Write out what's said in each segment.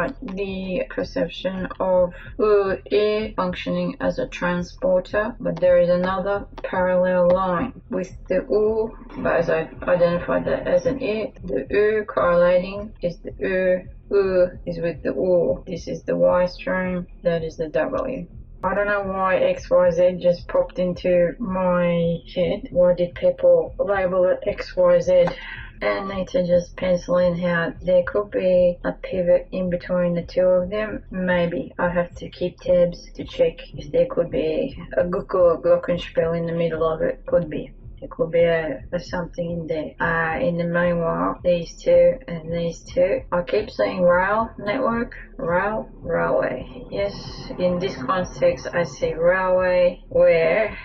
about the perception of e functioning as a transporter, but there is another parallel line with the u, but as I've identified that as an e, the u correlating is the u is with the u. This is the y stream, that is the w. I don't know why XYZ just popped into my head. Why did people label it XYZ? And need to just pencil in how there could be a pivot in between the two of them. Maybe I have to keep tabs to check if there could be a glockenspiel in the middle of it. Could be. There could be a something in there. In the meanwhile, these two and these two. I keep saying rail network, railway. Yes, in this context I see railway, where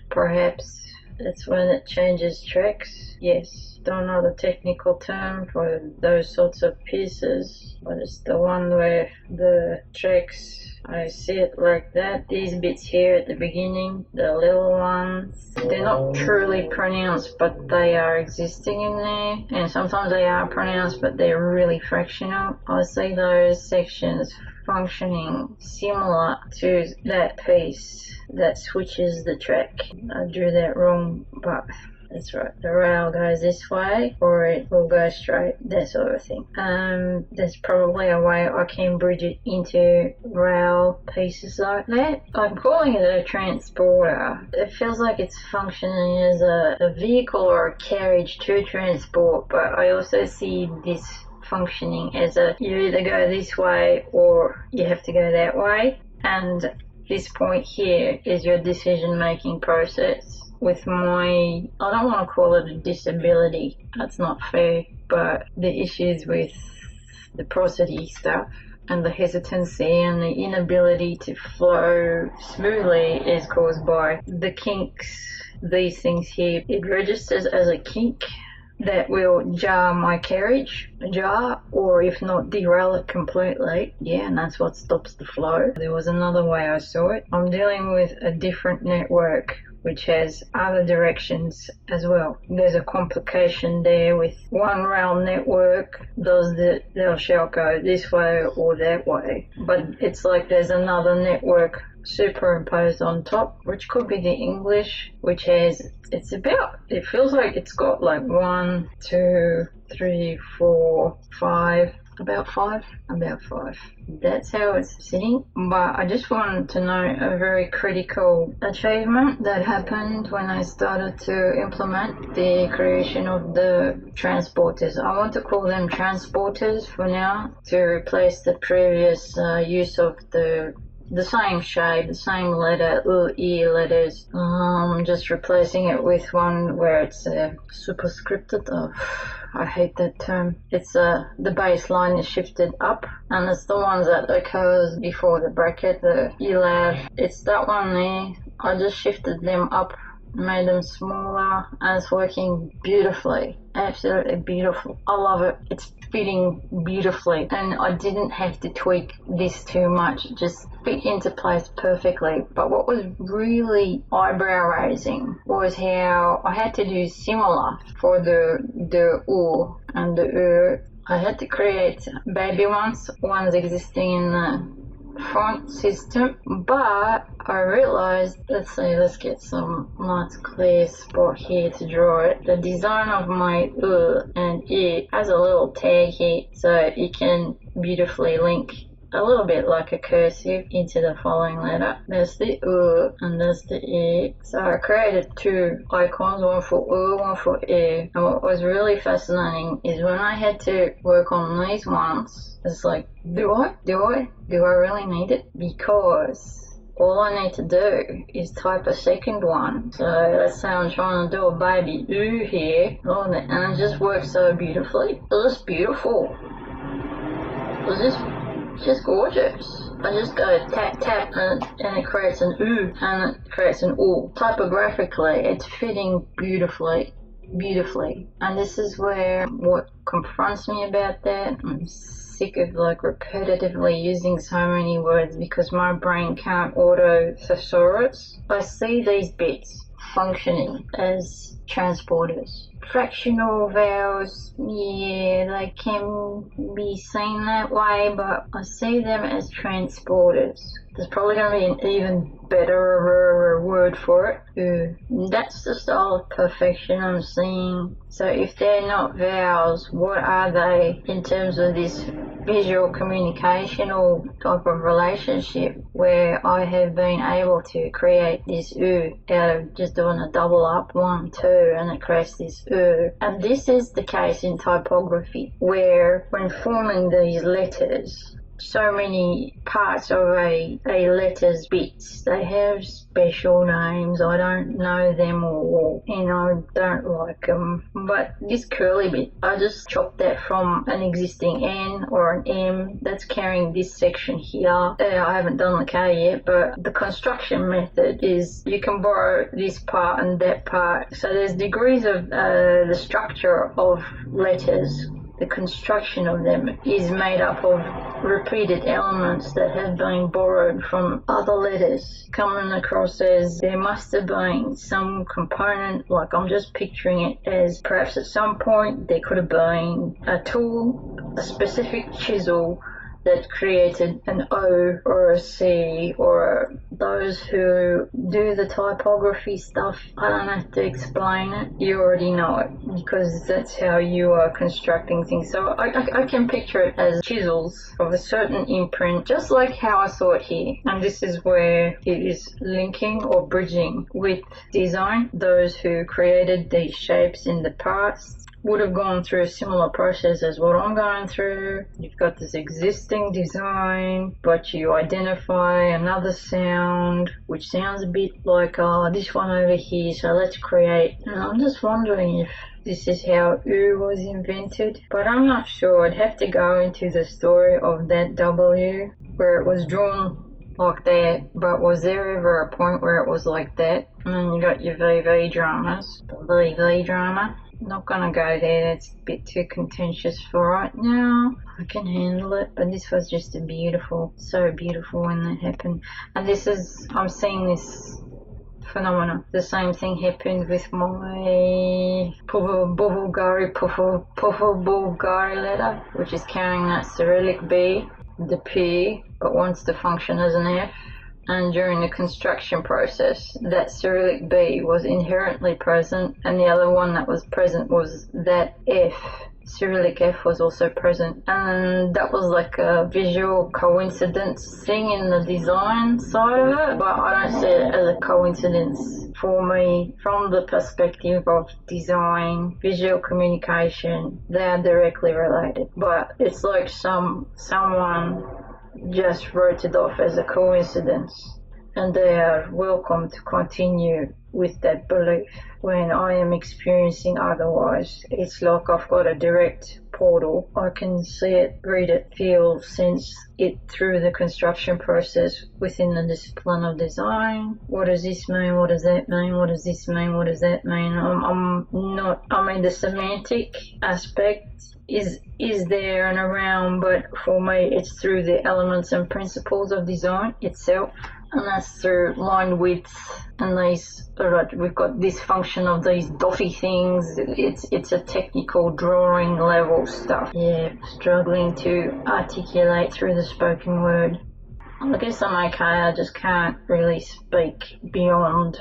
perhaps that's when it changes tracks. Yes. Don't know the technical term for those sorts of pieces, but it's the one where the tracks, I see it like that. These bits here at the beginning, the little ones, they're not truly pronounced, but they are existing in there. And sometimes they are pronounced, but they're really fractional. I see those sections functioning similar to that piece that switches the track. I drew that wrong, but that's right. The rail goes this way or it will go straight, that sort of thing. There's probably a way I can bridge it into rail pieces like that. I'm calling it a transporter. It feels like it's functioning as a vehicle or a carriage to transport, but I also see this functioning as you either go this way or you have to go that way. And this point here is your decision-making process. With my, I don't want to call it a disability, that's not fair, but the issues with the prosody stuff and the hesitancy and the inability to flow smoothly is caused by the kinks, these things here. It registers as a kink that will jar my carriage, or if not derail it completely. Yeah, and that's what stops the flow. There was another way I saw it. I'm dealing with a different network which has other directions as well. There's a complication there with one rail network, thou shalt go this way or that way. But it's like there's another network superimposed on top, which could be the English, which has, it feels like it's got like 1, 2, 3, 4, 5, about five. That's how it's sitting. But I just wanted to note a very critical achievement that happened when I started to implement the creation of the transporters. I want to call them transporters for now, to replace the previous use of the same shape, the same letter, E letters. Just replacing it with one where it's superscripted. I hate that term. It's the baseline is shifted up, and it's the ones that occurs before the bracket, the ELAV. It's that one there. I just shifted them up, made them smaller, and it's working beautifully. Absolutely beautiful. I love it. It's fitting beautifully, and I didn't have to tweak this too much. It just fit into place perfectly. But what was really eyebrow raising was how I had to do similar for the U and the I had to create baby ones existing in the font system, but I realized, let's get some nice clear spot here to draw it. The design of my and E has a little tag here, so it can beautifully link a little bit like a cursive into the following letter. There's the and there's the E. So I created two icons, one for one for E. And what was really fascinating is when I had to work on these ones, it's like, do I really need it? Because all I need to do is type a second one. So let's say I'm trying to do a baby ooh here, and it just works so beautifully. It was just beautiful. It was just gorgeous. I just go tap tap and it creates an ooh and it creates an oo. Typographically, it's fitting beautifully. And this is where what confronts me about that, I'm sick of repetitively using so many words because my brain can't auto thesaurus. I see these bits functioning as transporters fractional vowels, yeah, they can be seen that way, but I see them as transporters. There's probably going to be an even better word for it. That's the style of perfection I'm seeing. So if they're not vowels, what are they in terms of this visual communicational type of relationship where I have been able to create this out of just doing a double up 1, 2, and it creates this And this is the case in typography, where when forming these letters, so many parts of a letter's bits, they have special names. I don't know them all, and I don't like them. But this curly bit, I just chopped that from an existing N or an M that's carrying this section here. I haven't done the K yet, but the construction method is you can borrow this part and that part. So there's degrees of the structure of letters. The construction of them is made up of repeated elements that have been borrowed from other letters, coming across as there must have been some component, like I'm just picturing it as perhaps at some point there could have been a tool, a specific chisel that created an O or a C, or those who do the typography stuff, I don't have to explain it, you already know it, because that's how you are constructing things. So I can picture it as chisels of a certain imprint, just like how I saw it here. And this is where it is linking or bridging with design. Those who created these shapes in the past would have gone through a similar process as what I'm going through. You've got this existing design, but you identify another sound, which sounds a bit like this one over here, so let's create. And I'm just wondering if this is how U was invented, but I'm not sure. I'd have to go into the story of that W, where it was drawn like that, but was there ever a point where it was like that? And then you got your VV dramas, the VV drama. Not gonna go there, that's a bit too contentious for right now. I can handle it, but this was just so beautiful when that happened. And I'm seeing this phenomena. The same thing happened with my Bulgari letter, which is carrying that Cyrillic B, the P, but wants to function as an F. And during the construction process, that Cyrillic B was inherently present, and the other one that was present was that F. Cyrillic F was also present, and that was like a visual coincidence thing in the design side of it, but I don't see it as a coincidence for me from the perspective of design, visual communication. They are directly related, but it's like someone just wrote it off as a coincidence, and they are welcome to continue with that belief when I am experiencing otherwise. It's like I've got a direct portal. I can see it, read it, feel, sense it through the construction process within the discipline of design. What does this mean? What does that mean? What does this mean? What does that mean? The semantic aspect is there and around, but for me it's through the elements and principles of design itself, and that's through line width and these. Alright, we've got this function of these dotty things. It's a technical drawing level stuff. Yeah, struggling to articulate through the spoken word. I guess I'm okay. I just can't really speak beyond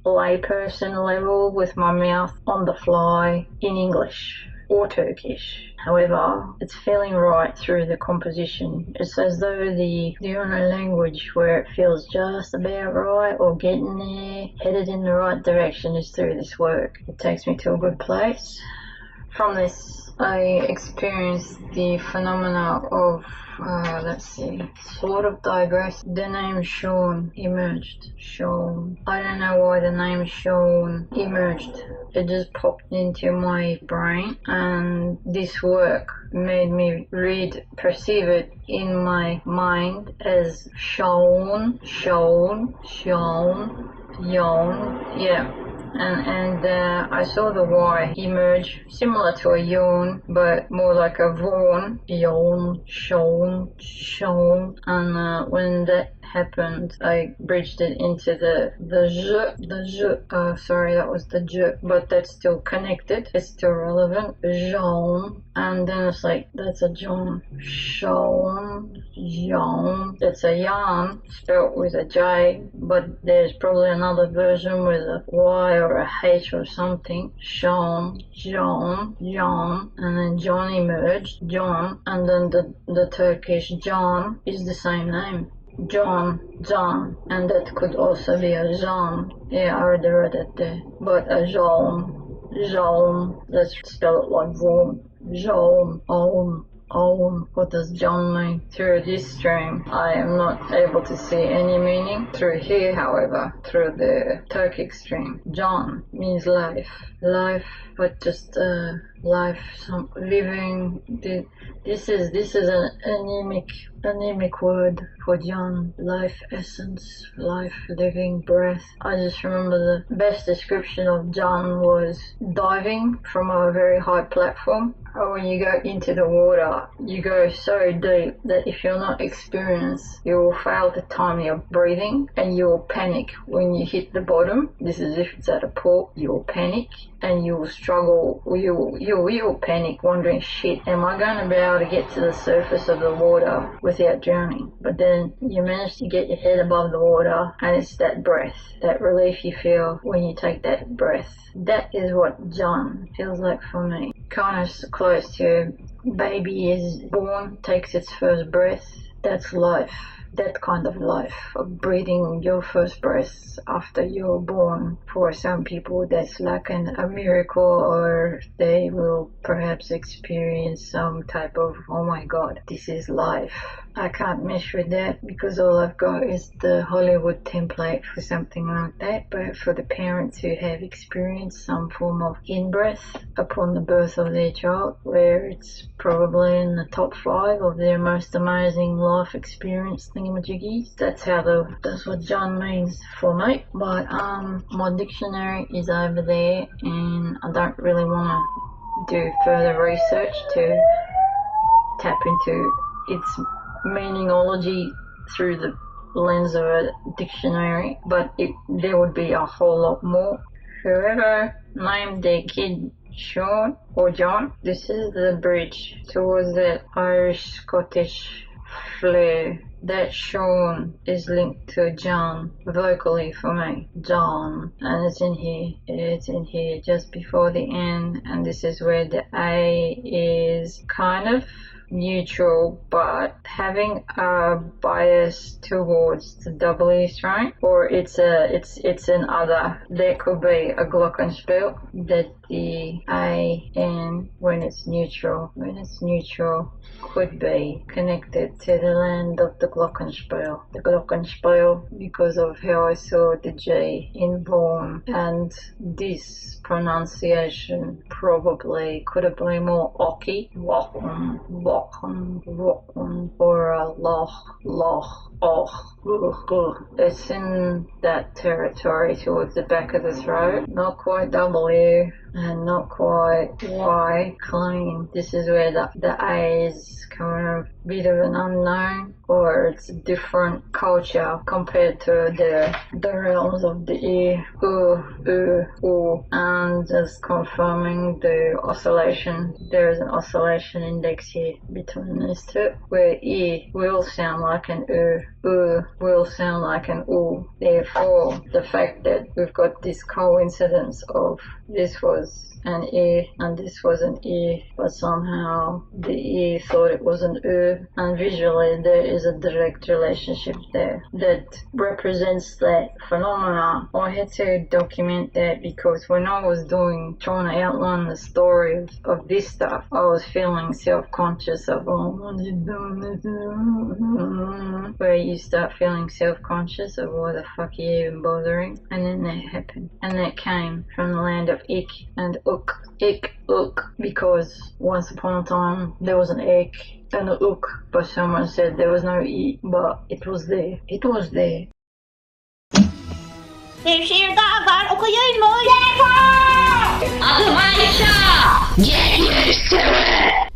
layperson level with my mouth on the fly in English or Turkish. However, it's feeling right through the composition. It's as though the only language where it feels just about right or getting there, headed in the right direction, is through this work. It takes me to a good place. From this, I experienced the phenomena of, sort of digress. The name Sean emerged. Sean. I don't know why the name Sean emerged. It just popped into my brain, and this work made me perceive it in my mind as Sean, yeah. and I saw the Y emerge, similar to a yawn, but more like a vaughan. Yawn, shown. And when that happened, I bridged it into the j. Sorry, that was the j, but that's still connected. It's still relevant. Jaune, and then it's like that's a John. Shown, yawn. That's a yarn spelled with a J, but there's probably another version with a Y or a H or something. Sean, John, John, and then John emerged, John, and then the Turkish John is the same name. John, and that could also be a Jean. Yeah, I already read it there. But a Jean, let's spell it like Vaughan. Jean, what does John mean? Through this stream, I am not able to see any meaning. Through here, however, through the Turkic stream, John means life, but just life, some living. This is an anemic word for John. Life essence, life, living, breath. I just remember the best description of John was diving from a very high platform. When you go into the water, you go so deep that if you're not experienced, you will fail to time your breathing and you will panic when you hit the bottom. This is if it's at a port, you will panic and you will struggle. You will panic, wondering, shit, am I going to be able to get to the surface of the water without drowning? But then you manage to get your head above the water, and it's that breath, that relief you feel when you take that breath. That is what John feels like for me. Kind of close to baby is born, takes its first breath. That's life. That kind of life of breathing your first breath after you're born. For some people, that's like a miracle, or they will perhaps experience some type of, oh my god, this is life. I can't mesh with that because all I've got is the Hollywood template for something like that. But for the parents who have experienced some form of in-breath upon the birth of their child, where it's probably in the top 5 of their most amazing life experience thingamajiggies, that's what John means for me. But my dictionary is over there, and I don't really want to do further research to tap into its meaningsology through the lens of a dictionary, but there would be a whole lot more. Whoever named their kid Sean or John, this is the bridge towards that Irish-Scottish flair. That Sean is linked to John vocally for me. John, and it's in here just before the N, and this is where the A is kind of neutral but having a bias towards the W strain, or it's an other. There could be a glockenspiel that the A N when it's neutral could be connected to the land of the glockenspiel. The glockenspiel, because of how I saw the G in Vaughan, and this pronunciation probably could have been more ocky, or a loch, it's in that territory towards the back of the throat. Not quite W and not quite Y clean. This is where the A is kind of a bit of an unknown, or it's a different culture compared to the realms of the E, U, and just confirming the oscillation. There is an oscillation index here between these two, where E will sound like an U will sound like an U. Therefore, the fact that we've got this coincidence of this was an E and this was an E, but somehow the E thought it was an U, and visually there is a direct relationship there that represents that phenomena. I had to document that because when I was trying to outline the story of this stuff, I was feeling self-conscious of, where you start feeling self-conscious of why the fuck are you even bothering, and then that happened, and that came from the land of ik and ook, because once upon a time there was an ik and an ook, but someone said there was no e, but it was there. Bir şiir daha var, okuyayım mı? Adım Ayşe. Get used to it.